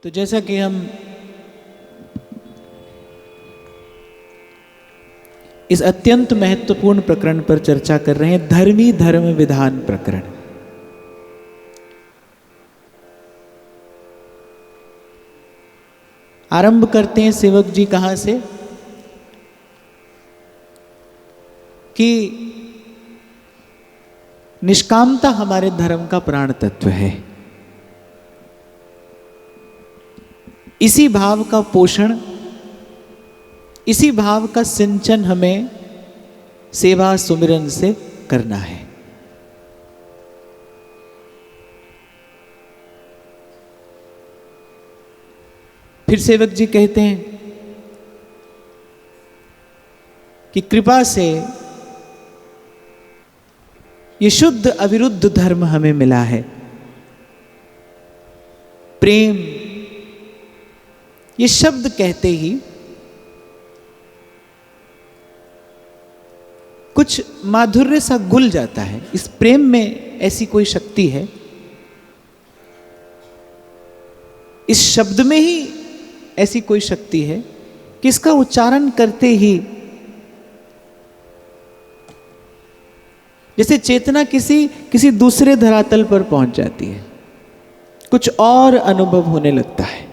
तो जैसा कि हम इस अत्यंत महत्वपूर्ण प्रकरण पर चर्चा कर रहे हैं, धर्मी धर्म विधान प्रकरण। आरंभ करते हैं सेवक जी कहां से कि निष्कामता हमारे धर्म का प्राण तत्व है। इसी भाव का पोषण, इसी भाव का सिंचन हमें सेवा सुमिरन से करना है। फिर सेवक जी कहते हैं कि कृपा से ये शुद्ध अविरुद्ध धर्म हमें मिला है। प्रेम ये शब्द कहते ही कुछ माधुर्य सा घुल जाता है। इस प्रेम में ऐसी कोई शक्ति है, इस शब्द में ही ऐसी कोई शक्ति है कि इसका उच्चारण करते ही जैसे चेतना किसी दूसरे धरातल पर पहुंच जाती है, कुछ और अनुभव होने लगता है।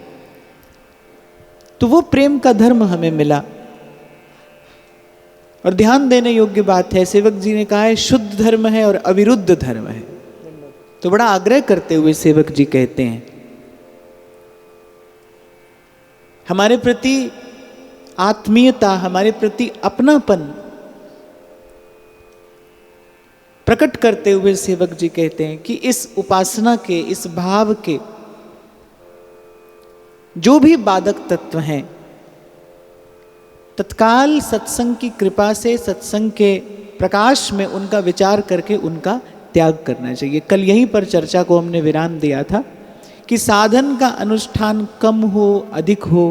तो वो प्रेम का धर्म हमें मिला। और ध्यान देने योग्य बात है, सेवक जी ने कहा है शुद्ध धर्म है और अविरुद्ध धर्म है। तो बड़ा आग्रह करते हुए सेवक जी कहते हैं, हमारे प्रति आत्मीयता, हमारे प्रति अपनापन प्रकट करते हुए सेवक जी कहते हैं कि इस उपासना के, इस भाव के जो भी बाधक तत्व हैं, तत्काल सत्संग की कृपा से, सत्संग के प्रकाश में उनका विचार करके उनका त्याग करना चाहिए। कल यहीं पर चर्चा को हमने विराम दिया था कि साधन का अनुष्ठान कम हो अधिक हो,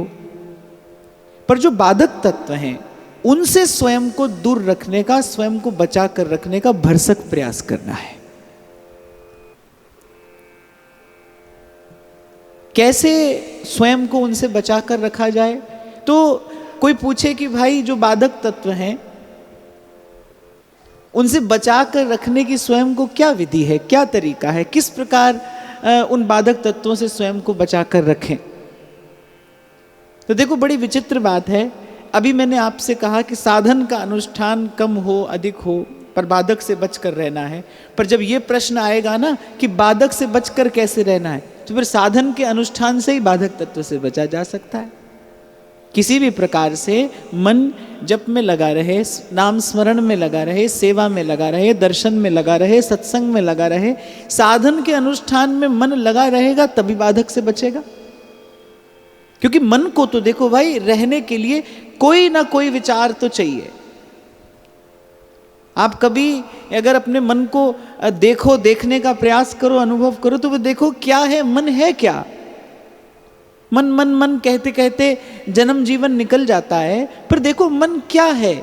पर जो बाधक तत्व हैं उनसे स्वयं को दूर रखने का, स्वयं को बचा कर रखने का भरसक प्रयास करना है। कैसे स्वयं को उनसे बचा कर रखा जाए? तो कोई पूछे कि भाई जो बाधक तत्व हैं उनसे बचा कर रखने की स्वयं को क्या विधि है, क्या तरीका है, किस प्रकार उन बाधक तत्वों से स्वयं को बचा कर रखें? तो देखो बड़ी विचित्र बात है। अभी मैंने आपसे कहा कि साधन का अनुष्ठान कम हो अधिक हो, पर बाधक से बचकर रहना है। पर जब ये प्रश्न आएगा ना कि बाधक से बचकर कैसे रहना है, तो फिर साधन के अनुष्ठान से ही बाधक तत्व से बचा जा सकता है। किसी भी प्रकार से मन जप में लगा रहे, नाम स्मरण में लगा रहे, सेवा में लगा रहे, दर्शन में लगा रहे, सत्संग में लगा रहे, साधन के अनुष्ठान में मन लगा रहेगा तभी बाधक से बचेगा। क्योंकि मन को तो देखो भाई, रहने के लिए कोई ना कोई विचार तो चाहिए। आप कभी अगर अपने मन को देखो, देखने का प्रयास करो, अनुभव करो, तो वो देखो क्या है, मन है क्या। मन मन मन कहते कहते जन्म जीवन निकल जाता है, पर देखो मन क्या है।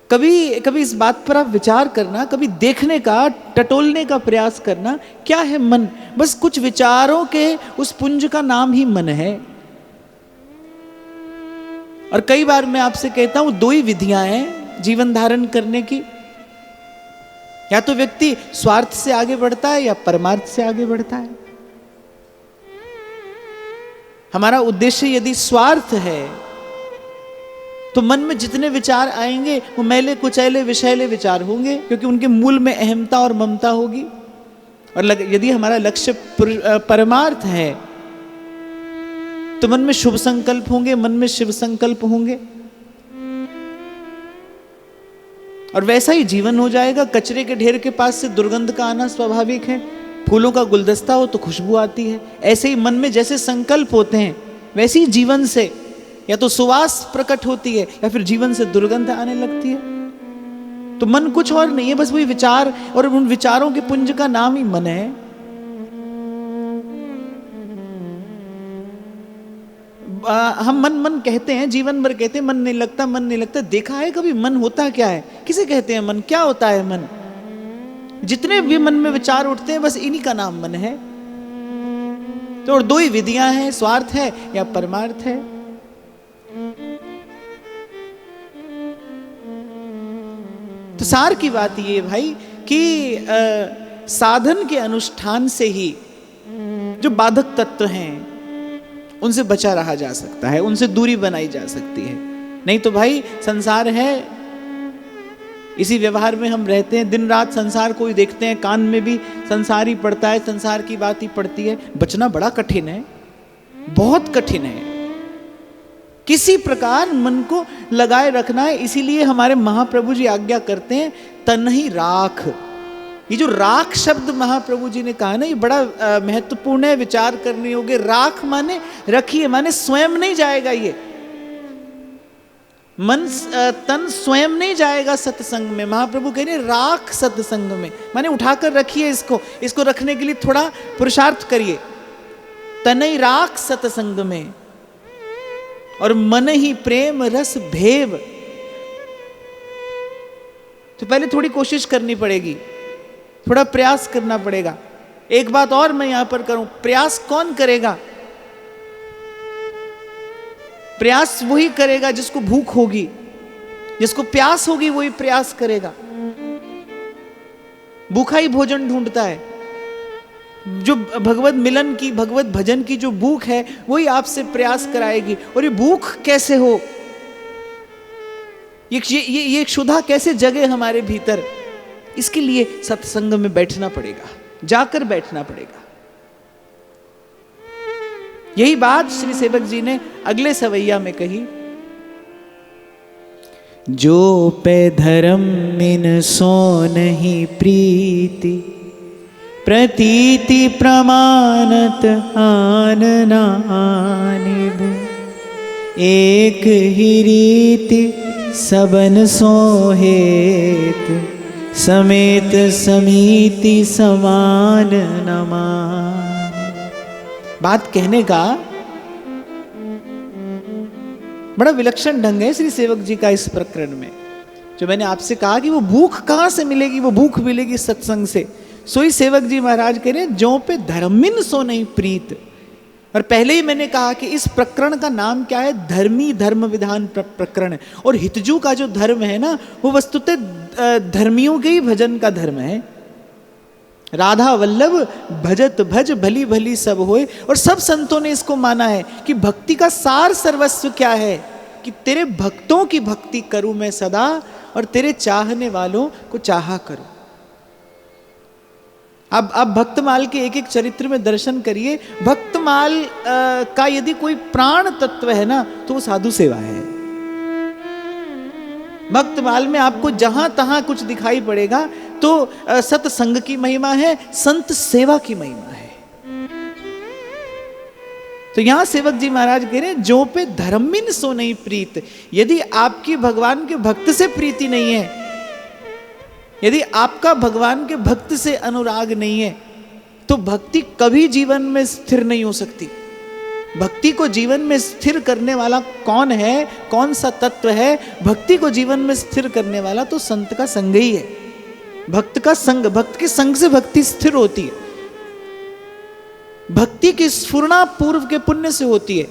कभी कभी इस बात पर आप विचार करना, कभी देखने का, टटोलने का प्रयास करना, क्या है मन। बस कुछ विचारों के उस पुंज का नाम ही मन है। और कई बार मैं आपसे कहता हूं दो ही विधियां हैं जीवन धारण करने की। या तो व्यक्ति स्वार्थ से आगे बढ़ता है या परमार्थ से आगे बढ़ता है। हमारा उद्देश्य यदि स्वार्थ है तो मन में जितने विचार आएंगे वो मैले कुचैले विषैले विचार होंगे, क्योंकि उनके मूल में अहमता और ममता होगी। और यदि हमारा लक्ष्य परमार्थ है तो मन में शुभ संकल्प होंगे, मन में शिव संकल्प होंगे, और वैसा ही जीवन हो जाएगा। कचरे के ढेर के पास से दुर्गंध का आना स्वाभाविक है, फूलों का गुलदस्ता हो तो खुशबू आती है। ऐसे ही मन में जैसे संकल्प होते हैं वैसे ही जीवन से या तो सुवास प्रकट होती है या फिर जीवन से दुर्गंध आने लगती है। तो मन कुछ और नहीं है, बस वही विचार, और उन विचारों के पुंज का नाम ही मन है। हम मन मन कहते हैं, जीवन भर कहते हैं मन नहीं लगता, मन नहीं लगता। देखा है कभी मन होता क्या है? किसे कहते हैं मन? क्या होता है मन? जितने भी मन में विचार उठते हैं बस इन्हीं का नाम मन है। तो और दो ही विधियां हैं, स्वार्थ है या परमार्थ है। तो सार की बात ये भाई कि साधन के अनुष्ठान से ही जो बाधक तत्व हैं उनसे बचा रहा जा सकता है, उनसे दूरी बनाई जा सकती है। नहीं तो भाई संसार है, इसी व्यवहार में हम रहते हैं, दिन रात संसार को ही देखते हैं, कान में भी संसार ही पड़ता है, संसार की बात ही पड़ती है। बचना बड़ा कठिन है, बहुत कठिन है। किसी प्रकार मन को लगाए रखना है। इसीलिए हमारे महाप्रभु जी आज्ञा करते हैं तन्ही राख। ये जो राख शब्द महाप्रभु जी ने कहा ना, ये बड़ा महत्वपूर्ण है, विचार करने योग्य। राख माने रखिए, माने स्वयं नहीं जाएगा ये मन, तन स्वयं नहीं जाएगा सत्संग में। महाप्रभु कह रहे राख सत्संग में, माने उठाकर रखिए इसको रखने के लिए थोड़ा पुरुषार्थ करिए। तनई राख सत्संग में, और मन ही प्रेम रस भेव। तो पहले थोड़ी कोशिश करनी पड़ेगी, थोड़ा प्रयास करना पड़ेगा। एक बात और मैं यहां पर करूं, प्रयास कौन करेगा? प्रयास वही करेगा जिसको भूख होगी, जिसको प्यास होगी वही प्रयास करेगा। भूखा ही भोजन ढूंढता है। जो भगवत मिलन की, भगवत भजन की जो भूख है वही आपसे प्रयास कराएगी। और ये भूख कैसे हो, ये क्षुधा कैसे जगे हमारे भीतर, इसके लिए सत्संग में बैठना पड़ेगा, जाकर बैठना पड़ेगा। यही बात श्री सेवक जी ने अगले सवैया में कही, जो पे धर्म मिन सो नहीं प्रीति, प्रतीति प्रमाणत आन नानिब, एक ही रीति सबन सोहेत, समेत समीति समान नमान। बात कहने का बड़ा विलक्षण ढंग है श्री सेवक जी का इस प्रकरण में। जो मैंने आपसे कहा कि वो भूख कहां से मिलेगी, वो भूख मिलेगी सत्संग से। सोई सेवक जी महाराज कह रहे जो पे धर्मिन सो नहीं प्रीत। और पहले ही मैंने कहा कि इस प्रकरण का नाम क्या है, धर्मी धर्म विधान प्रकरण है। और हितजू का जो धर्म है ना, वो वस्तुतः धर्मियों के ही भजन का धर्म है। राधा वल्लभ भजत भज भली भली सब होए। और सब संतों ने इसको माना है कि भक्ति का सार सर्वस्व क्या है, कि तेरे भक्तों की भक्ति करूं मैं सदा, और तेरे चाहने वालों को चाहा करूं। अब भक्तमाल के एक एक चरित्र में दर्शन करिए। भक्तमाल का यदि कोई प्राण तत्व है ना, तो वो साधु सेवा है। भक्तमाल में आपको जहां तहां कुछ दिखाई पड़ेगा तो सत्संग की महिमा है, संत सेवा की महिमा है। तो यहां सेवक जी महाराज कह रहे हैं जो पे धर्मिन सो नहीं प्रीत। यदि आपकी भगवान के भक्त से प्रीति नहीं है, यदि आपका भगवान के भक्त से अनुराग नहीं है, तो भक्ति कभी जीवन में स्थिर नहीं हो सकती। भक्ति को जीवन में स्थिर करने वाला कौन है, कौन सा तत्व है? भक्ति को जीवन में स्थिर करने वाला तो संत का संग ही है। भक्त का संग, भक्त के संग से भक्ति स्थिर होती है। भक्ति की स्फुरना पूर्व के पुण्य से होती है।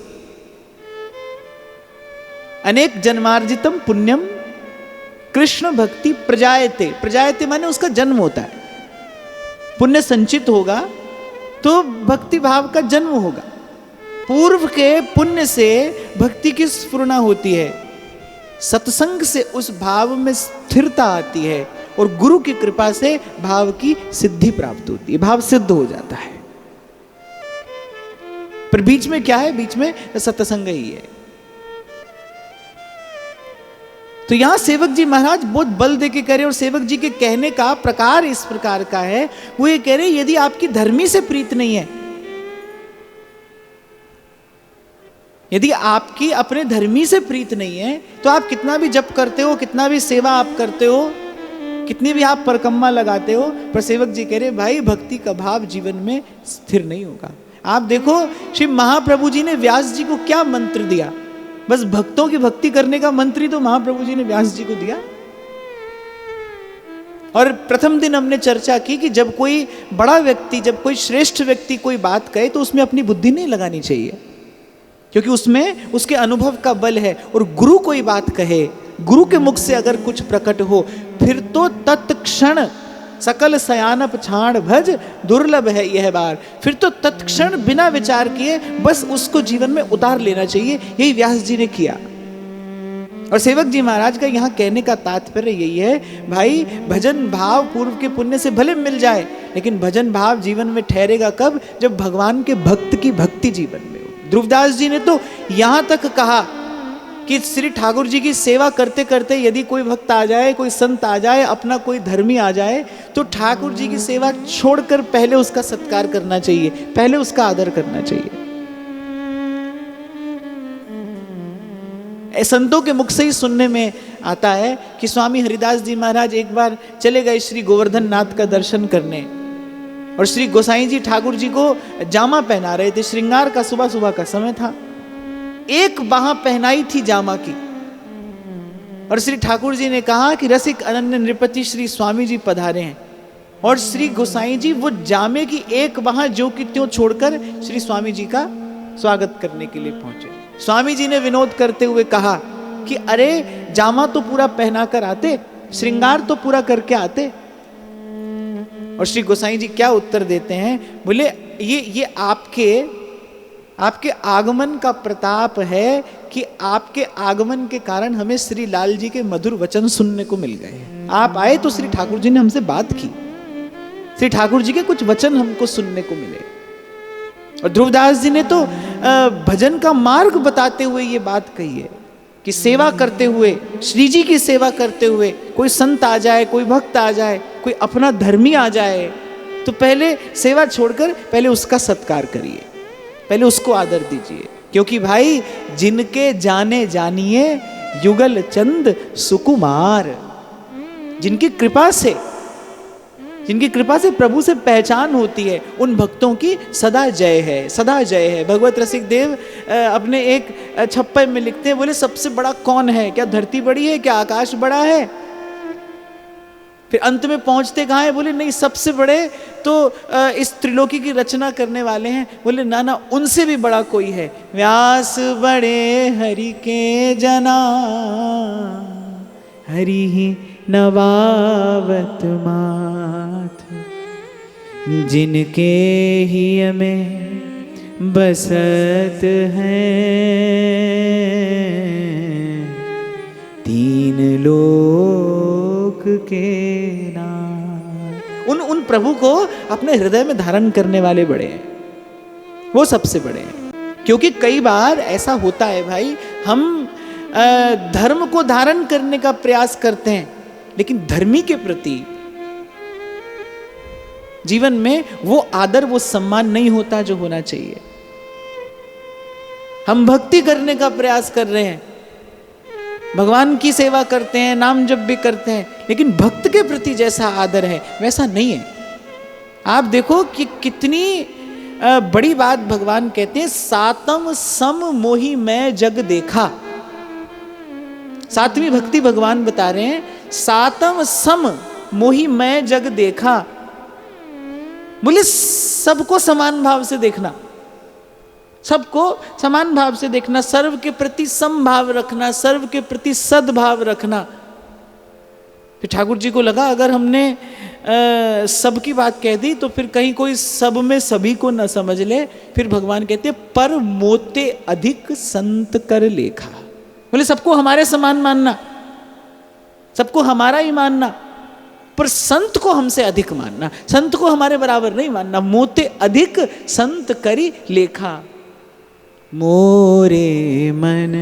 अनेक जन्मार्जितम पुण्यम कृष्ण भक्ति प्रजायते। प्रजायते माने उसका जन्म होता है। पुण्य संचित होगा तो भक्ति भाव का जन्म होगा। पूर्व के पुण्य से भक्ति की स्फुरना होती है। सत्संग से उस भाव में स्थिरता आती है और गुरु की कृपा से भाव की सिद्धि प्राप्त होती है, भाव सिद्ध हो जाता है। पर बीच में क्या है? बीच में सत्संग ही है। तो यहां सेवक जी महाराज बहुत बल दे के कह रहे, और सेवक जी के कहने का प्रकार इस प्रकार का है। वो ये कह रहे यदि आपकी धर्मी से प्रीत नहीं है, यदि आपकी अपने धर्मी से प्रीत नहीं है, तो आप कितना भी जप करते हो, कितना भी सेवा आप करते हो, कितनी भी आप परकम्मा लगाते हो, पर सेवक जी कह रहे भाई भक्ति का भाव जीवन में स्थिर नहीं होगा। आप देखो श्री महाप्रभु जी ने व्यास जी को क्या मंत्र दिया। बस भक्तों की भक्ति करने का मंत्र ही तो महाप्रभु जी ने व्यास जी को दिया। और प्रथम दिन हमने चर्चा की कि जब कोई बड़ा व्यक्ति, जब कोई श्रेष्ठ व्यक्ति कोई बात कहे तो उसमें अपनी बुद्धि नहीं लगानी चाहिए, क्योंकि उसमें उसके अनुभव का बल है। और गुरु कोई बात कहे, गुरु के मुख से अगर कुछ प्रकट हो, फिर तो तत्क्षण सकल सयानप छाण भज दुर्लभ है यह बार, फिर तो तत्क्षण बिना विचार किए बस उसको जीवन में उतार लेना चाहिए। यही व्यास जी ने किया। और सेवक जी महाराज का यहाँ कहने का तात्पर्य यही है, भाई भजन भाव पूर्व के पुण्य से भले मिल जाए, लेकिन भजन भाव जीवन में ठहरेगा कब? जब भगवान के भक्त की भक्ति जीवन में हो। ध्रुवदास जी ने तो यहाँ तक कहा कि श्री ठाकुर जी की सेवा करते करते यदि कोई भक्त आ जाए, कोई संत आ जाए, अपना कोई धर्मी आ जाए, तो ठाकुर जी की सेवा छोड़कर पहले उसका सत्कार करना चाहिए, पहले उसका आदर करना चाहिए। संतों के मुख से ही सुनने में आता है कि स्वामी हरिदास जी महाराज एक बार चले गए श्री गोवर्धन नाथ का दर्शन करने, और श्री गोसाई जी ठाकुर जी को जामा पहना रहे थे। श्रृंगार का सुबह सुबह का समय था, एक बाह पहनाई थी जामा की, और श्री ठाकुर जी ने कहा कि रसिक अनन्य नृपति श्री स्वामी जी पधारे हैं। और श्री गोसाई जी वो जामे की एक बाह जो कि त्यों छोड़कर श्री स्वामी जी का स्वागत करने के लिए पहुंचे। स्वामी जी ने विनोद करते हुए कहा कि अरे जामा तो पूरा पहना कर आते, श्रृंगार तो पूरा करके आते। और श्री गोसाई जी क्या उत्तर देते हैं? बोले ये आपके आगमन का प्रताप है कि आपके आगमन के कारण हमें श्री लाल जी के मधुर वचन सुनने को मिल गए। आप आए तो श्री ठाकुर जी ने हमसे बात की, श्री ठाकुर जी के कुछ वचन हमको सुनने को मिले। और ध्रुवदास जी ने तो भजन का मार्ग बताते हुए ये बात कही है कि सेवा करते हुए, श्री जी की सेवा करते हुए, कोई संत आ जाए, कोई भक्त आ जाए, कोई अपना धर्मी आ जाए, तो पहले सेवा छोड़कर पहले उसका सत्कार करिए, पहले उसको आदर दीजिए। क्योंकि भाई जिनके जाने जानिए युगल चंद सुकुमार, जिनकी कृपा से प्रभु से पहचान होती है, उन भक्तों की सदा जय है, सदा जय है। भगवत रसिक देव अपने एक छप्पे में लिखते हैं, बोले सबसे बड़ा कौन है? क्या धरती बड़ी है? क्या आकाश बड़ा है? फिर अंत में पहुंचते कहाँ है? बोले नहीं, सबसे बड़े तो इस त्रिलोकी की रचना करने वाले हैं। बोले ना ना, उनसे भी बड़ा कोई है। व्यास बड़े हरि के जना, हरि ही नवावत माथ, जिनके ही में बसत है तीन लोक के नाथ। उन प्रभु को अपने हृदय में धारण करने वाले बड़े हैं, वो सबसे बड़े हैं। क्योंकि कई बार ऐसा होता है भाई, हम धर्म को धारण करने का प्रयास करते हैं, लेकिन धर्मी के प्रति जीवन में वो आदर, वो सम्मान नहीं होता जो होना चाहिए। हम भक्ति करने का प्रयास कर रहे हैं, भगवान की सेवा करते हैं, नाम जप भी करते हैं, लेकिन भक्त के प्रति जैसा आदर है वैसा नहीं है। आप देखो कि कितनी बड़ी बात भगवान कहते हैं, सातम सम मोहि मैं जग देखा। सातवीं भक्ति भगवान बता रहे हैं, सातम सम मोहि मैं जग देखा। बोले सबको समान भाव से देखना, सबको समान भाव से देखना, सर्व के प्रति समभाव रखना, सर्व के प्रति सद्भाव रखना। फिर ठाकुर जी को लगा अगर हमने सबकी बात कह दी तो फिर कहीं कोई सब में सभी को न समझ ले। फिर भगवान कहते पर मोते अधिक संत कर लेखा। बोले सबको हमारे समान मानना, सबको हमारा ही मानना, पर संत को हमसे अधिक मानना, संत को हमारे बराबर नहीं मानना। मोते अधिक संत करी लेखा। मोरे मन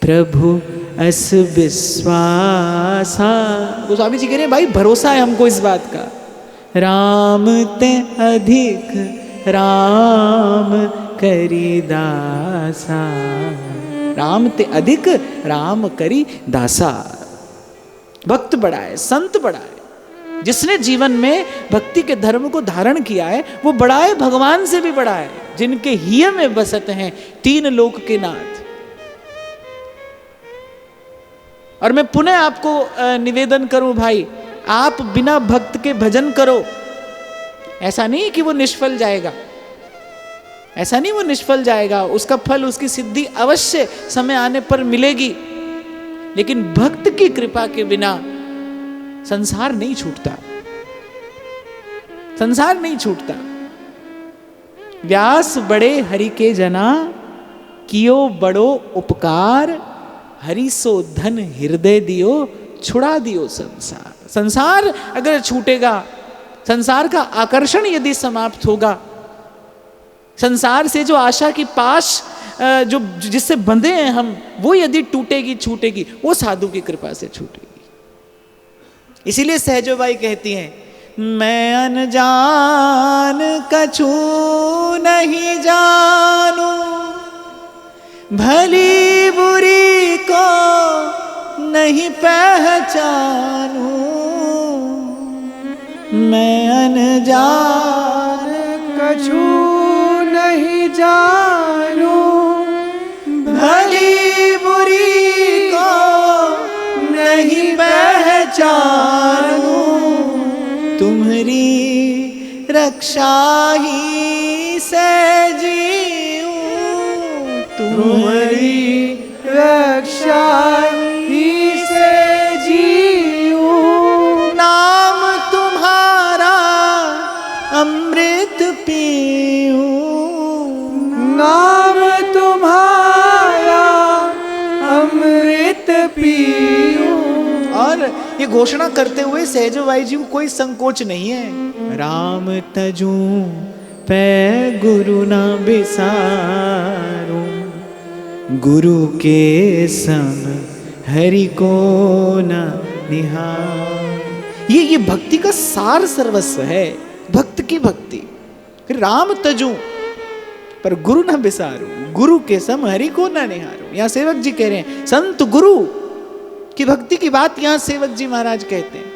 प्रभु अस विश्वासा। गोस्वामी जी कह रहे हैं भाई भरोसा है हमको इस बात का, राम ते अधिक राम करी दासा। राम ते अधिक राम करी दासा। भक्त बड़ा है, संत बड़ा है, जिसने जीवन में भक्ति के धर्म को धारण किया है वो बड़ा है, भगवान से भी बड़ा है, जिनके हिय में बसत हैं तीन लोक के नाथ। और मैं पुनः आपको निवेदन करूं भाई आप बिना भक्त के भजन करो, ऐसा नहीं कि वो निष्फल जाएगा, ऐसा नहीं वो निष्फल जाएगा, उसका फल, उसकी सिद्धि अवश्य समय आने पर मिलेगी। लेकिन भक्त की कृपा के बिना संसार नहीं छूटता, संसार नहीं छूटता। व्यास बड़े हरि के जना, कियो बड़ो उपकार, हरि सो धन हृदय दियो, छुड़ा दियो संसार। संसार अगर छूटेगा, संसार का आकर्षण यदि समाप्त होगा, संसार से जो आशा की पाश जो जिससे बंधे हैं हम, वो यदि टूटेगी छूटेगी, वो साधु की कृपा से छूटेगी। इसीलिए सहजोबाई कहती हैं, मैं अनजान कछु नहीं जानू, भली बुरी को नहीं पहचानू, मैं अनजान कछु नहीं जानू, भली बुरी को नहीं पहचानू, तुम्हारी रक्षा ही से जीऊं, तुम्हारी रक्षा ही से जीऊं, नाम तुम्हारा अमृत पीऊं, नाम तुम्हारा अमृत पीऊं। और ये घोषणा करते हुए सहजोबाई जी को कोई संकोच नहीं है। राम तजू पै गुरु ना बिसारूं, गुरु के संग हरि को न निहार। ये भक्ति का सार सर्वस्व है, भक्त की भक्ति। राम तजू पर गुरु न बिसारूं, गुरु के सम हरि को न निहारूं। यहां सेवक जी कह रहे हैं, संत गुरु की भक्ति की बात यहां सेवक जी महाराज कहते हैं।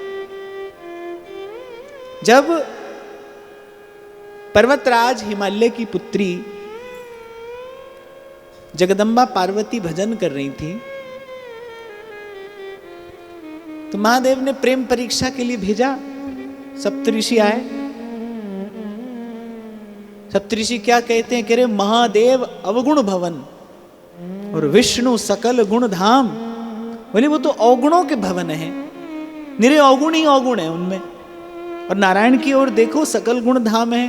जब पर्वतराज हिमालय की पुत्री जगदम्बा पार्वती भजन कर रही थी, तो महादेव ने प्रेम परीक्षा के लिए भेजा। सप्तऋषि आए। सप्तऋषि क्या कहते हैं? कह रहे महादेव अवगुण भवन और विष्णु सकल गुण धाम। बोले वो तो अवगुणों के भवन है, निरे अवगुण ही अवगुण है उनमें, और नारायण की ओर देखो सकल गुण धाम है।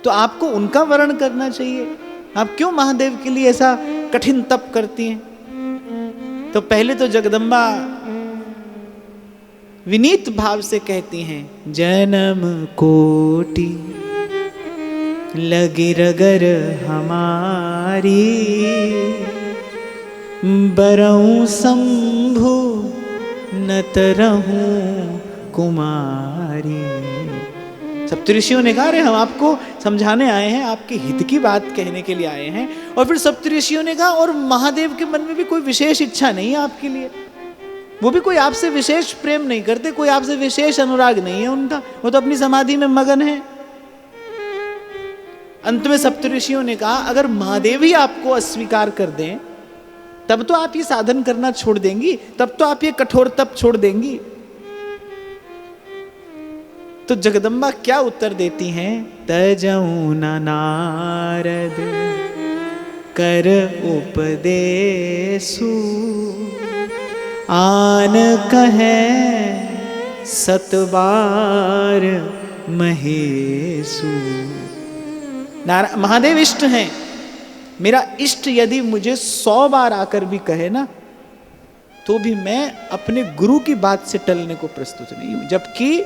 तो आपको उनका वर्ण करना चाहिए, आप क्यों महादेव के लिए ऐसा कठिन तप करती हैं? तो पहले तो जगदम्बा विनीत भाव से कहती हैं, जन्म कोटि लगी रगर हमारी, बरऊं शंभु नत रहूं कुमारी। सप्तऋषियों ने कहा, अरे हम आपको समझाने आए हैं, आपके हित की बात कहने के लिए आए हैं। और फिर सप्तऋषियों ने कहा, और महादेव के मन में भी कोई विशेष इच्छा नहीं है आपके लिए, वो भी कोई आपसे विशेष प्रेम नहीं करते, कोई आपसे विशेष अनुराग नहीं है उनका, वो तो अपनी समाधि में मगन है। अंत में सप्तऋषियों ने कहा, अगर महादेव ही आपको अस्वीकार कर दें, तब तो आप ये साधन करना छोड़ देंगी, तब तो आप ये कठोर तप छोड़ देंगी। तो जगदम्बा क्या उत्तर देती हैं? तजऊ न नारद कर उपदेशु, आन कहे सतबार महेशु। महादेव इष्ट हैं, मेरा इष्ट यदि मुझे 100 बार आकर भी कहे ना, तो भी मैं अपने गुरु की बात से टलने को प्रस्तुत नहीं हूं। जबकि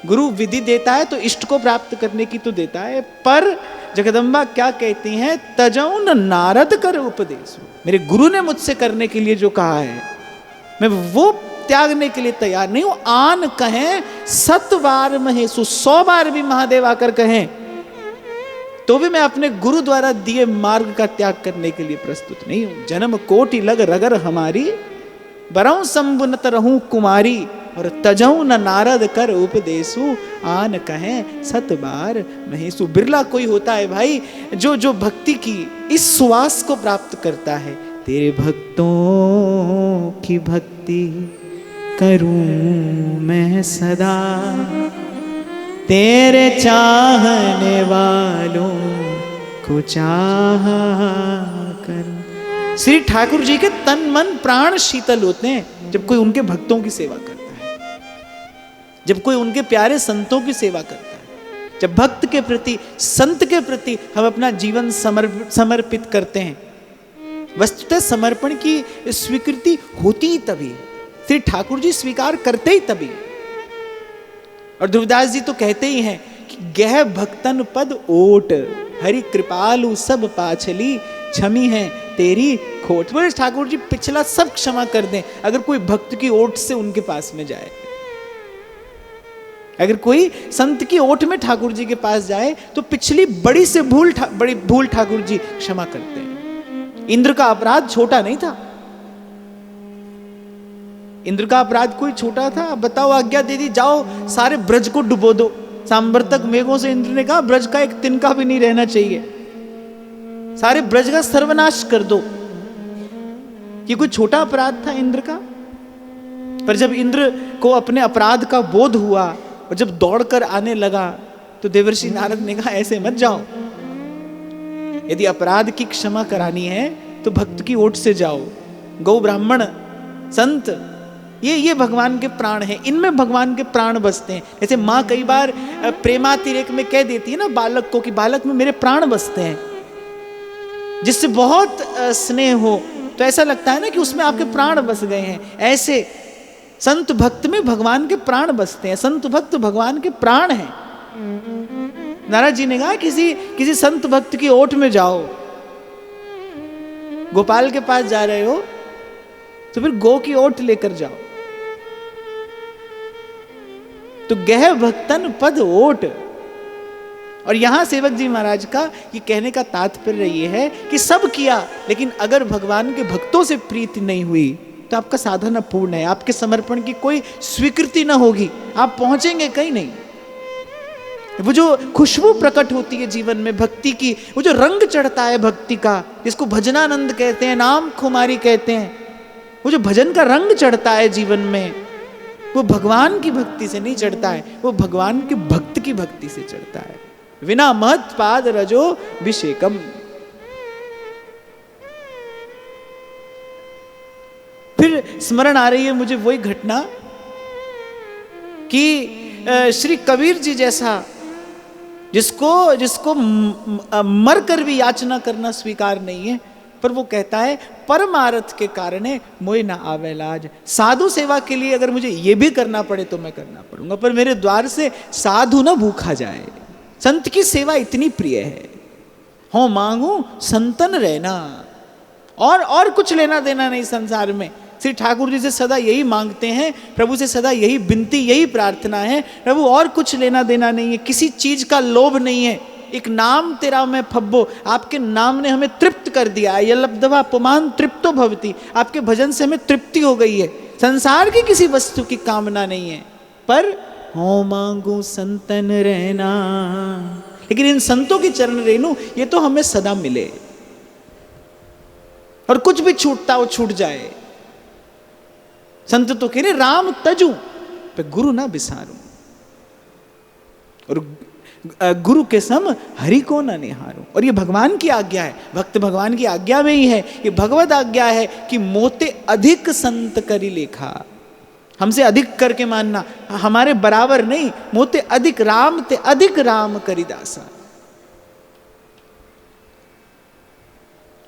गुरु विधि देता है तो इष्ट को प्राप्त करने की तो देता है, पर जगदम्बा क्या कहती हैं? तजऊ न नारद कर उपदेश। मेरे गुरु ने मुझसे करने के लिए जो कहा है, मैं वो त्यागने के लिए तैयार नहीं हूं। आन कहें 100 बार महेशु, 100 बार भी महादेव आकर कहें, तो भी मैं अपने गुरु द्वारा दिए मार्ग का त्याग करने के लिए प्रस्तुत नहीं हूं। जन्म कोटि लग रगर हमारी, बरऊं संबुनत रहूं कुमारी, और तजऊ न नारद कर उपदेशु, आन कहें 100 बार महेशु। बिरला कोई होता है भाई जो भक्ति की इस सुवास को प्राप्त करता है, तेरे भक्तों की भक्ति करूं मैं सदा, तेरे चाहने वालों को चाहा करूं। श्री ठाकुर जी के तन मन प्राण शीतल होते हैं जब कोई उनके भक्तों की सेवा करता है, जब कोई उनके प्यारे संतों की सेवा करता है, जब भक्त के प्रति, संत के प्रति हम अपना जीवन समर्पित करते हैं। वस्तुतः समर्पण की स्वीकृति होती ही तभी, श्री ठाकुर जी स्वीकार करते ही तभी। और ध्रुवदास जी तो कहते ही हैं कि गह भक्तन पद ओट, हरि कृपालु सब पाछली, क्षमी है तेरी खोट। बोले ठाकुर जी पिछला सब क्षमा कर दें अगर कोई भक्त की ओट से उनके पास में जाए। अगर कोई संत की ओट में ठाकुर जी के पास जाए तो पिछली बड़ी से बड़ी भूल ठाकुर जी क्षमा करते हैं। इंद्र का अपराध छोटा नहीं था, इंद्र का अपराध कोई छोटा था? बताओ, आज्ञा दे दी जाओ सारे ब्रज को डुबो दो। सांबर्तक मेघों से इंद्र ने कहा ब्रज का एक तिनका भी नहीं रहना चाहिए, सारे ब्रज का सर्वनाश कर दो। ये कोई छोटा अपराध था इंद्र का? पर जब इंद्र को अपने अपराध का बोध हुआ और जब दौड़कर आने लगा तो देवर्षि नारद ने कहा ऐसे मत जाओ, यदि अपराध की क्षमा करानी है तो भक्त की ओट से जाओ। गौ ब्राह्मण संत ये भगवान के प्राण हैं, इनमें भगवान के प्राण बसते हैं। जैसे माँ कई बार प्रेमातिरेक में कह देती है ना बालक को कि बालक में मेरे प्राण बसते हैं, जिससे बहुत स्नेह हो तो ऐसा लगता है ना कि उसमें आपके प्राण बस गए हैं। ऐसे संत भक्त में भगवान के प्राण बसते हैं, संत भक्त भगवान के प्राण हैं। नारद जी ने कहा किसी संत भक्त की ओट में जाओ, गोपाल के पास जा रहे हो तो फिर गो की ओट लेकर जाओ। तो गह भक्तन पद ओट। और यहां सेवक जी महाराज का ये कहने का तात्पर्य ये है कि सब किया, लेकिन अगर भगवान के भक्तों से प्रीति नहीं हुई तो आपका साधन अपूर्ण है, आपके समर्पण की कोई स्वीकृति ना होगी, आप पहुंचेंगे कहीं नहीं। वो जो खुशबू प्रकट होती है जीवन में भक्ति की, वो जो रंग चढ़ता है भक्ति का, जिसको भजनानंद कहते हैं, नाम खुमारी कहते हैं, वो जो भजन का रंग चढ़ता है जीवन में, वो भगवान की भक्ति से नहीं चढ़ता है, वो भगवान के भक्त की भक्ति से चढ़ता है। विना महत् पाद रजो विषेकम। फिर स्मरण आ रही है मुझे वही घटना कि श्री कबीर जी जैसा जिसको मर कर भी याचना करना स्वीकार नहीं है, पर वो कहता है परमार्थ के कारणे मोय ना आवे लाज। साधु सेवा के लिए अगर मुझे ये भी करना पड़े तो मैं करना पड़ूंगा, पर मेरे द्वार से साधु ना भूखा जाए। संत की सेवा इतनी प्रिय है, हो मांगू संतन रहना, और कुछ लेना देना नहीं संसार में। श्री ठाकुर जी से सदा यही मांगते हैं, प्रभु से सदा यही विनती, यही प्रार्थना है, प्रभु और कुछ लेना देना नहीं है, किसी चीज का लोभ नहीं है। एक नाम तेरा मैं फब्बो, आपके नाम ने हमें तृप्त कर दिया है। यलब्धवा पुमान तृप्तो भवति, आपके भजन से हमें तृप्ति हो गई है। संसार की किसी वस्तु की कामना नहीं है, पर हो मांगू संतन रहना। लेकिन इन संतों की चरण रेणु ये तो हमें सदा मिले, और कुछ भी छूटता हो छूट जाए। संत तो कह रहे राम तजू पे गुरु ना बिसारूं, और गुरु के सम हरि को न निहारूं। और ये भगवान की आज्ञा है, भक्त भगवान की आज्ञा में ही है, ये भगवत आज्ञा है कि मोते अधिक संत करी लेखा। हमसे अधिक करके मानना, हमारे बराबर नहीं, मोते अधिक राम ते अधिक राम करी दासा।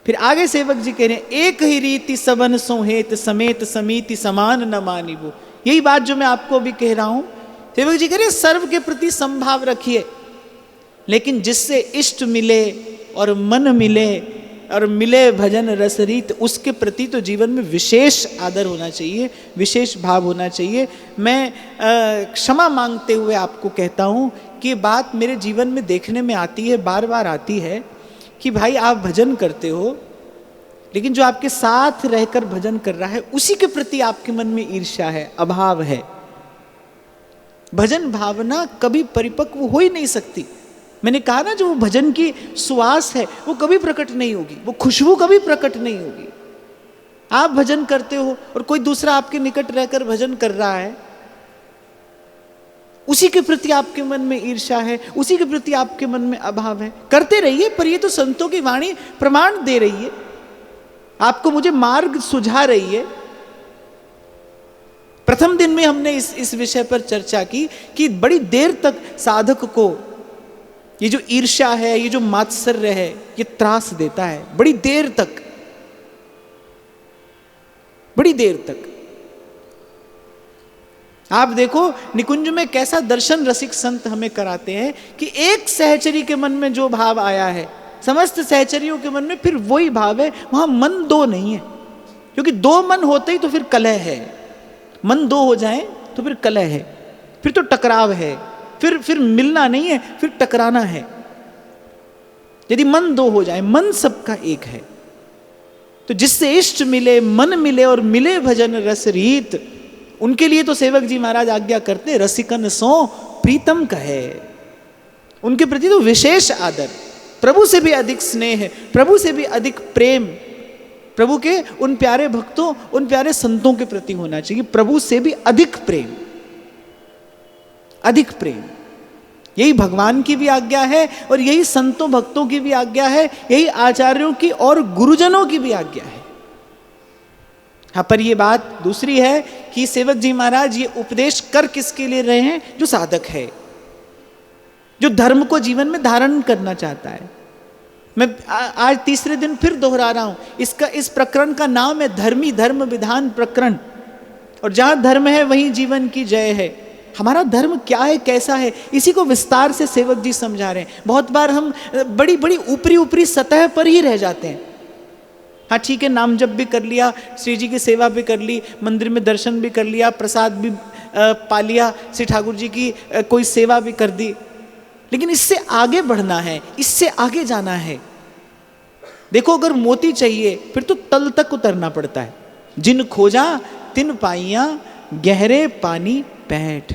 फिर आगे सेवक जी कह रहे हैं एक ही रीति सबन सोहेत समेत समीति समान न मानिबो। यही बात जो मैं आपको भी कह रहा हूं, सेवक जी कह रहे हैं सर्व के प्रति संभाव रखिए, लेकिन जिससे इष्ट मिले और मन मिले और मिले भजन रसरीत, उसके प्रति तो जीवन में विशेष आदर होना चाहिए, विशेष भाव होना चाहिए। मैं क्षमा मांगते हुए आपको कहता हूँ कि बात मेरे जीवन में देखने में आती है, बार बार आती है कि भाई आप भजन करते हो, लेकिन जो आपके साथ रहकर भजन कर रहा है उसी के प्रति आपके मन में ईर्ष्या है, अभाव है। भजन भावना कभी परिपक्व हो ही नहीं सकती। मैंने कहा ना, जो भजन की सुवास है वो कभी प्रकट नहीं होगी, वो खुशबू कभी प्रकट नहीं होगी। आप भजन करते हो और कोई दूसरा आपके निकट रहकर भजन कर रहा है, उसी के प्रति आपके मन में ईर्ष्या है, उसी के प्रति आपके मन में अभाव है। करते रहिए, पर ये तो संतों की वाणी प्रमाण दे रही है, आपको मुझे मार्ग सुझा रही है। प्रथम दिन में हमने इस विषय पर चर्चा की कि बड़ी देर तक साधक को ये जो ईर्ष्या है, ये जो मात्सर्य है, ये त्रास देता है, बड़ी देर तक, बड़ी देर तक। आप देखो निकुंज में कैसा दर्शन रसिक संत हमें कराते हैं कि एक सहचरी के मन में जो भाव आया है, समस्त सहचरियों के मन में फिर वही भाव है, वहां मन दो नहीं है। क्योंकि दो मन होते ही तो फिर कलह है, मन दो हो जाए तो फिर कलह है, फिर तो टकराव है, फिर मिलना नहीं है, फिर टकराना है। यदि मन दो हो जाए, मन सबका एक है, तो जिससे इष्ट मिले, मन मिले और मिले भजन रस रीत, उनके लिए तो सेवक जी महाराज आज्ञा करते, रसिकन सो प्रीतम कहे। उनके प्रति तो विशेष आदर, प्रभु से भी अधिक स्नेह, प्रभु से भी अधिक प्रेम, प्रभु के उन प्यारे भक्तों, उन प्यारे संतों के प्रति होना चाहिए, प्रभु से भी अधिक प्रेम, अधिक प्रेम। यही भगवान की भी आज्ञा है और यही संतों भक्तों की भी आज्ञा है, यही आचार्यों की और गुरुजनों की भी आज्ञा है। हाँ, पर यह बात दूसरी है कि सेवक जी महाराज ये उपदेश कर किसके लिए रहे हैं? जो साधक है, जो धर्म को जीवन में धारण करना चाहता है। मैं आज तीसरे दिन फिर दोहरा रहा हूं, इस प्रकरण का नाम है धर्मी धर्म विधान प्रकरण। और जहां धर्म है वहीं जीवन की जय है। हमारा धर्म क्या है, कैसा है, इसी को विस्तार से सेवक जी समझा रहे हैं। बहुत बार हम बड़ी बड़ी ऊपरी सतह पर ही रह जाते हैं। हाँ ठीक है, नाम जप भी कर लिया, श्री जी की सेवा भी कर ली, मंदिर में दर्शन भी कर लिया, प्रसाद भी पा लिया, श्री ठाकुर जी की कोई सेवा भी कर दी, लेकिन इससे आगे बढ़ना है, इससे आगे जाना है। देखो, अगर मोती चाहिए फिर तो तल तक उतरना पड़ता है। जिन खोजा तिन पाइया, गहरे पानी पैठ।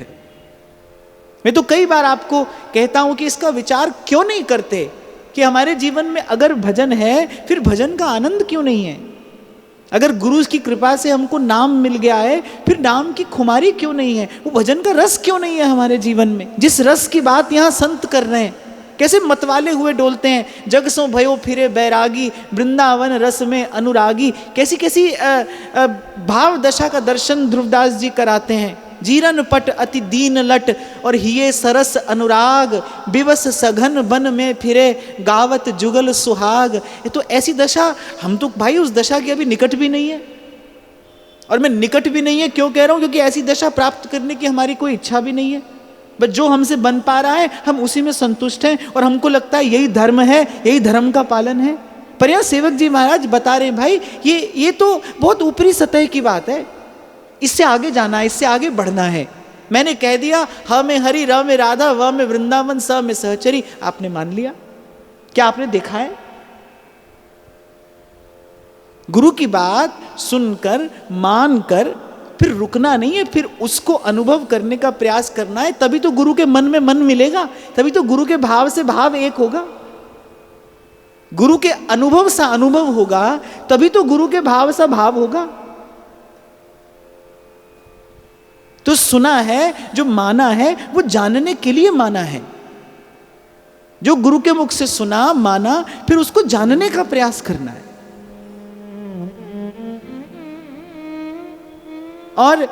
मैं तो कई बार आपको कहता हूं कि इसका विचार क्यों नहीं करते कि हमारे जीवन में अगर भजन है, फिर भजन का आनंद क्यों नहीं है? अगर गुरु की कृपा से हमको नाम मिल गया है, फिर नाम की खुमारी क्यों नहीं है? वो भजन का रस क्यों नहीं है हमारे जीवन में? जिस रस की बात यहाँ संत कर रहे हैं, कैसे मतवाले हुए डोलते हैं, जग सो भयो फिरे बैरागी, वृंदावन रस में अनुरागी। कैसी कैसी भाव दशा का दर्शन ध्रुवदास जी कराते हैं। जीरन पट अति दीन लट और हिये सरस अनुराग, विवस सघन बन में फिरे गावत जुगल सुहाग। ये तो ऐसी दशा, हम तो भाई उस दशा की अभी निकट भी नहीं है। और मैं निकट भी नहीं है क्यों कह रहा हूं? क्योंकि ऐसी दशा प्राप्त करने की हमारी कोई इच्छा भी नहीं है। बस जो हमसे बन पा रहा है हम उसी में संतुष्ट हैं, और हमको लगता है यही धर्म है, यही धर्म का पालन है। पर यहाँ सेवक जी महाराज बता रहे हैं, भाई ये तो बहुत ऊपरी सतह की बात है, इससे आगे जाना है, इससे आगे बढ़ना है। मैंने कह दिया ह में हरि, र में राधा, व में वृंदावन, स में सहचरी, आपने मान लिया? क्या आपने देखा है? गुरु की बात सुनकर, मानकर फिर रुकना नहीं है, फिर उसको अनुभव करने का प्रयास करना है। तभी तो गुरु के मन में मन मिलेगा, तभी तो गुरु के भाव से भाव एक होगा, गुरु के अनुभव सा अनुभव होगा, तभी तो गुरु के भाव सा भाव होगा। तो सुना है, जो माना है, वो जानने के लिए माना है। जो गुरु के मुख से सुना, माना, फिर उसको जानने का प्रयास करना है। और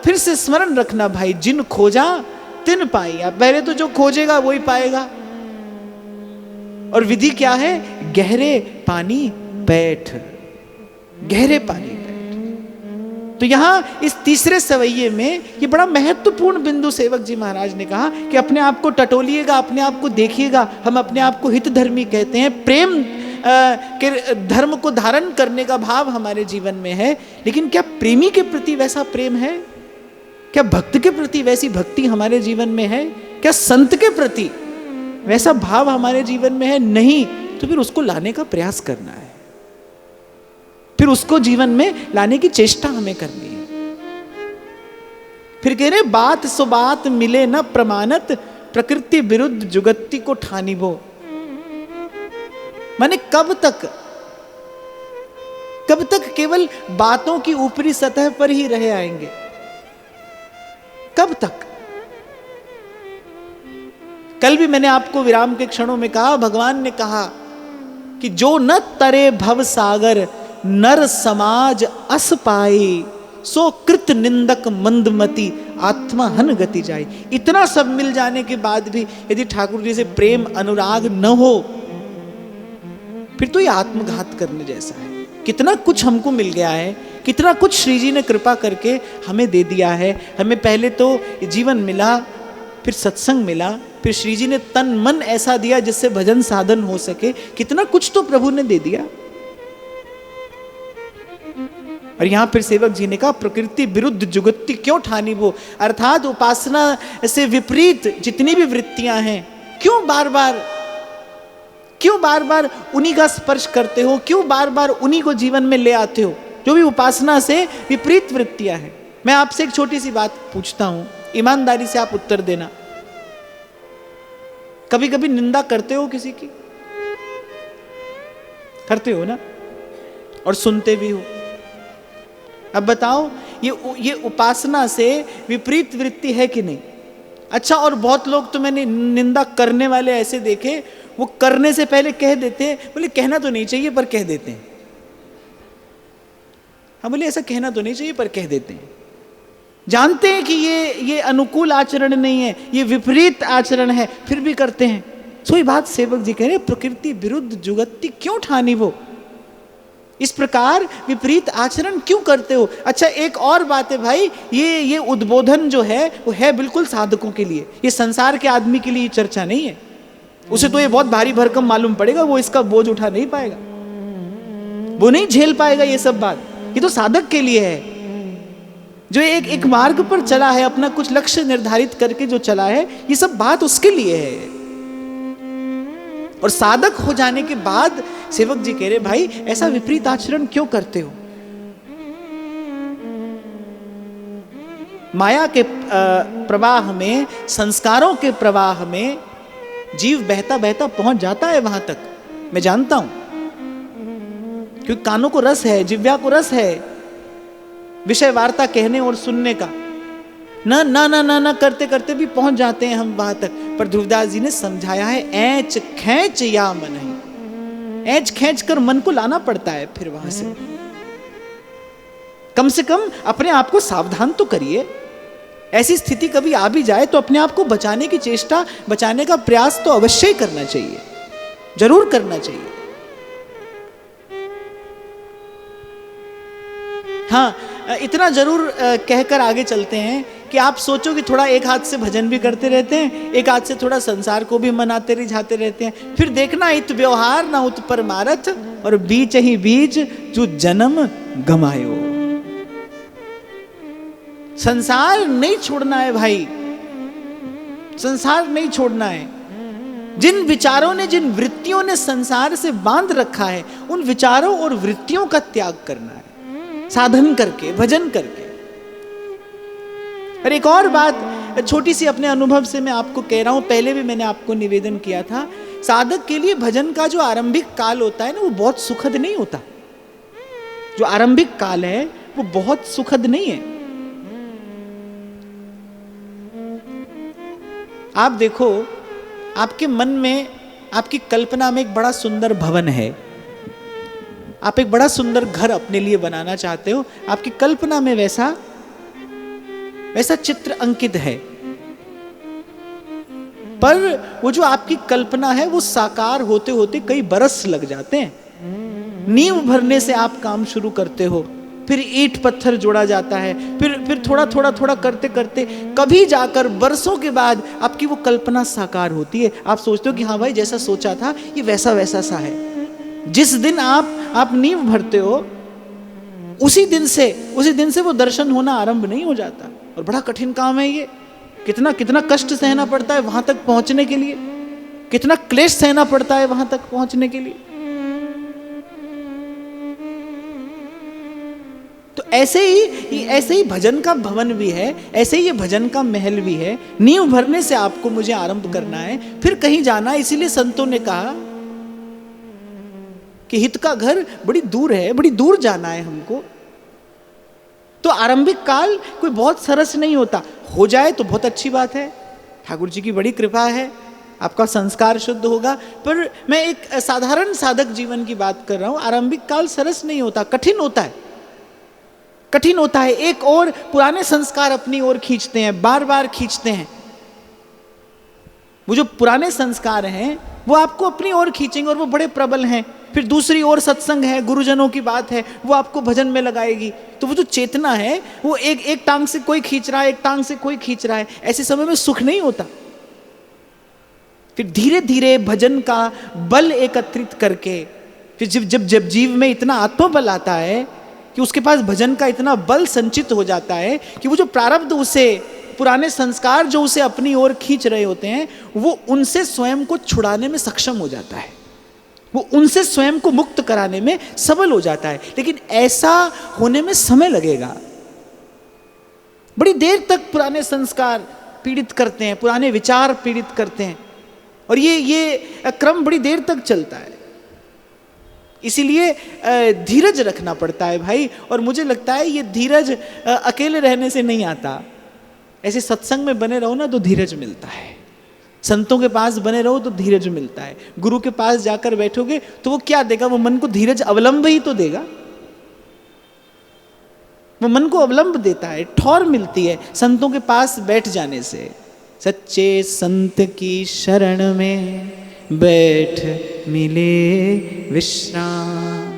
फिर से स्मरण रखना भाई, जिन खोजा तिन पाइया। पहले तो जो खोजेगा वही पाएगा। और विधि क्या है? गहरे पानी बैठ, गहरे पानी बैठ। तो यहां इस तीसरे सवैये में ये बड़ा महत्वपूर्ण बिंदु सेवक जी महाराज ने कहा कि अपने आप को टटोलिएगा, अपने आप को देखिएगा। हम अपने आप को हितधर्मी कहते हैं, प्रेम के धर्म को धारण करने का भाव हमारे जीवन में है, लेकिन क्या प्रेमी के प्रति वैसा प्रेम है? क्या भक्त के प्रति वैसी भक्ति हमारे जीवन में है? क्या संत के प्रति वैसा भाव हमारे जीवन में है? नहीं। तो फिर उसको लाने का प्रयास करना है, फिर उसको जीवन में लाने की चेष्टा हमें करनी है। फिर कह रहे, बात सो बात मिले न प्रमाणत, प्रकृति विरुद्ध जुगति को ठानिबो। माने कब कब तक केवल बातों की ऊपरी सतह पर ही रह आएंगे? कब तक? कल भी मैंने आपको विराम के क्षणों में कहा, भगवान ने कहा कि जो न तरे भव सागर नर समाज अस पाई, सो कृत निंदक मंदमती आत्मा हन गति जाए। इतना सब मिल जाने के बाद भी यदि ठाकुर जी से प्रेम अनुराग न हो, फिर तो ये आत्मघात करने जैसा है। कितना कुछ हमको मिल गया है, कितना कुछ श्री जी ने कृपा करके हमें दे दिया है। हमें पहले तो जीवन मिला, फिर सत्संग मिला, फिर श्री जी ने तन मन ऐसा दिया जिससे भजन साधन हो सके। कितना कुछ तो प्रभु ने दे दिया। और यहां फिर सेवक जी ने कहा, प्रकृति विरुद्ध जुगति क्यों ठानी वो, अर्थात उपासना से विपरीत जितनी भी वृत्तियां हैं, क्यों बार बार उन्हीं का स्पर्श करते हो, क्यों बार बार उन्हीं को जीवन में ले आते हो, जो भी उपासना से विपरीत वृत्तियां हैं। मैं आपसे एक छोटी सी बात पूछता हूं, ईमानदारी से आप उत्तर देना। कभी कभी निंदा करते हो किसी की? करते हो ना? और सुनते भी हो। अब बताओ, ये उपासना से विपरीत वृत्ति है कि नहीं? अच्छा, और बहुत लोग तो मैंने निंदा करने वाले ऐसे देखे, वो करने से पहले कह देते हैं, बोले कहना तो नहीं चाहिए पर कह देते हैं। हाँ, बोले ऐसा कहना तो नहीं चाहिए पर कह देते हैं। जानते हैं कि ये अनुकूल आचरण नहीं है, ये विपरीत आचरण है, फिर भी करते हैं। सोई बात सेवक जी कह रहे, प्रकृति विरुद्ध जुगति क्यों ठानी वो, इस प्रकार विपरीत आचरण क्यों करते हो? अच्छा, एक और बात है भाई, ये उद्बोधन जो है वो है बिल्कुल साधकों के लिए, ये संसार के आदमी के लिए चर्चा नहीं है। उसे तो ये बहुत भारी भरकम मालूम पड़ेगा, वो इसका बोझ उठा नहीं पाएगा, वो नहीं झेल पाएगा ये सब बात। ये तो साधक के लिए है, जो एक मार्ग पर चला है, अपना कुछ लक्ष्य निर्धारित करके जो चला है, ये सब बात उसके लिए है। और साधक हो जाने के बाद सेवक जी कह रहे, भाई ऐसा विपरीत आचरण क्यों करते हो? माया के प्रवाह में, संस्कारों के प्रवाह में जीव बहता बहता पहुंच जाता है वहां तक, मैं जानता हूं, क्योंकि कानों को रस है, जिह्वा को रस है विषय वार्ता कहने और सुनने का। ना ना ना ना ना करते करते भी पहुंच जाते हैं हम वहां तक। पर ध्रुवदास जी ने समझाया है, ऐंच खैंच या मन है, ऐंच खैंच कर मन को लाना पड़ता है। फिर वहां से कम अपने आप को सावधान तो करिए। ऐसी स्थिति कभी आ भी जाए तो अपने आप को बचाने की चेष्टा, बचाने का प्रयास तो अवश्य ही करना चाहिए, जरूर करना चाहिए। हाँ, इतना जरूर कहकर आगे चलते हैं कि आप सोचो कि थोड़ा एक हाथ से भजन भी करते रहते हैं, एक हाथ से थोड़ा संसार को भी मनाते रिझाते रहते हैं, फिर देखना इत व्यवहार ना उत परमारथ, और बीच ही बीच जो जन्म गमायो। संसार नहीं छोड़ना है भाई, संसार नहीं छोड़ना है। जिन विचारों ने, जिन वृत्तियों ने संसार से बांध रखा है, उन विचारों और वृत्तियों का त्याग करना है, साधन करके, भजन करके। और एक और बात छोटी सी अपने अनुभव से मैं आपको कह रहा हूं, पहले भी मैंने आपको निवेदन किया था, साधक के लिए भजन का जो आरंभिक काल होता है ना, वो बहुत सुखद नहीं होता। जो आरंभिक काल है वो बहुत सुखद नहीं है। आप देखो, आपके मन में, आपकी कल्पना में एक बड़ा सुंदर भवन है, आप एक बड़ा सुंदर घर अपने लिए बनाना चाहते हो, आपकी कल्पना में वैसा चित्र अंकित है, पर वो जो आपकी कल्पना है वो साकार होते होते कई बरस लग जाते हैं। नींव भरने से आप काम शुरू करते हो, फिर ईंट पत्थर जोड़ा जाता है, फिर थोड़ा करते करते कभी जाकर बरसों के बाद आपकी वो कल्पना साकार होती है। आप सोचते हो कि हाँ भाई, जैसा सोचा था ये वैसा सा है। जिस दिन आप नींव भरते हो, उसी दिन से वो दर्शन होना आरंभ नहीं हो जाता। और बड़ा कठिन काम है ये, कितना कष्ट सहना पड़ता है वहां तक पहुंचने के लिए, कितना क्लेश सहना पड़ता है वहां तक पहुंचने के लिए। तो ऐसे ही भजन का भवन भी है, ऐसे ही ये भजन का महल भी है। नींव भरने से आपको मुझे आरंभ करना है, फिर कहीं जाना है। इसीलिए संतों ने कहा कि हित का घर बड़ी दूर है, बड़ी दूर जाना है हमको। तो आरंभिक काल कोई बहुत सरस नहीं होता, हो जाए तो बहुत अच्छी बात है, ठाकुर जी की बड़ी कृपा है, आपका संस्कार शुद्ध होगा। पर मैं एक साधारण साधक जीवन की बात कर रहा हूं। आरंभिक काल सरस नहीं होता, कठिन होता है, कठिन होता है। एक और पुराने संस्कार अपनी ओर खींचते हैं, बार बार खींचते हैं। वो जो पुराने संस्कार हैं वो आपको अपनी ओर खींचेंगे और वो बड़े प्रबल हैं। फिर दूसरी ओर सत्संग है, गुरुजनों की बात है, वो आपको भजन में लगाएगी। तो वो जो चेतना है वो एक टांग से कोई खींच रहा है, एक टांग से कोई खींच रहा है, ऐसे समय में सुख नहीं होता। फिर धीरे धीरे भजन का बल एकत्रित करके, फिर जब जीव में इतना आत्मबल आता है कि उसके पास भजन का इतना बल संचित हो जाता है कि वो जो प्रारब्ध उसे, पुराने संस्कार जो उसे अपनी ओर खींच रहे होते हैं, वो उनसे स्वयं को छुड़ाने में सक्षम हो जाता है, वो उनसे स्वयं को मुक्त कराने में सबल हो जाता है। लेकिन ऐसा होने में समय लगेगा, बड़ी देर तक पुराने संस्कार पीड़ित करते हैं, पुराने विचार पीड़ित करते हैं, और ये क्रम बड़ी देर तक चलता है। इसीलिए धीरज रखना पड़ता है भाई। और मुझे लगता है ये धीरज अकेले रहने से नहीं आता। ऐसे सत्संग में बने रहो ना तो धीरज मिलता है, संतों के पास बने रहो तो धीरज मिलता है। गुरु के पास जाकर बैठोगे तो वो क्या देगा? वो मन को धीरज अवलंब ही तो देगा, वो मन को अवलंब देता है, ठौर मिलती है संतों के पास बैठ जाने से। सच्चे संत की शरण में बैठ मिले विश्राम।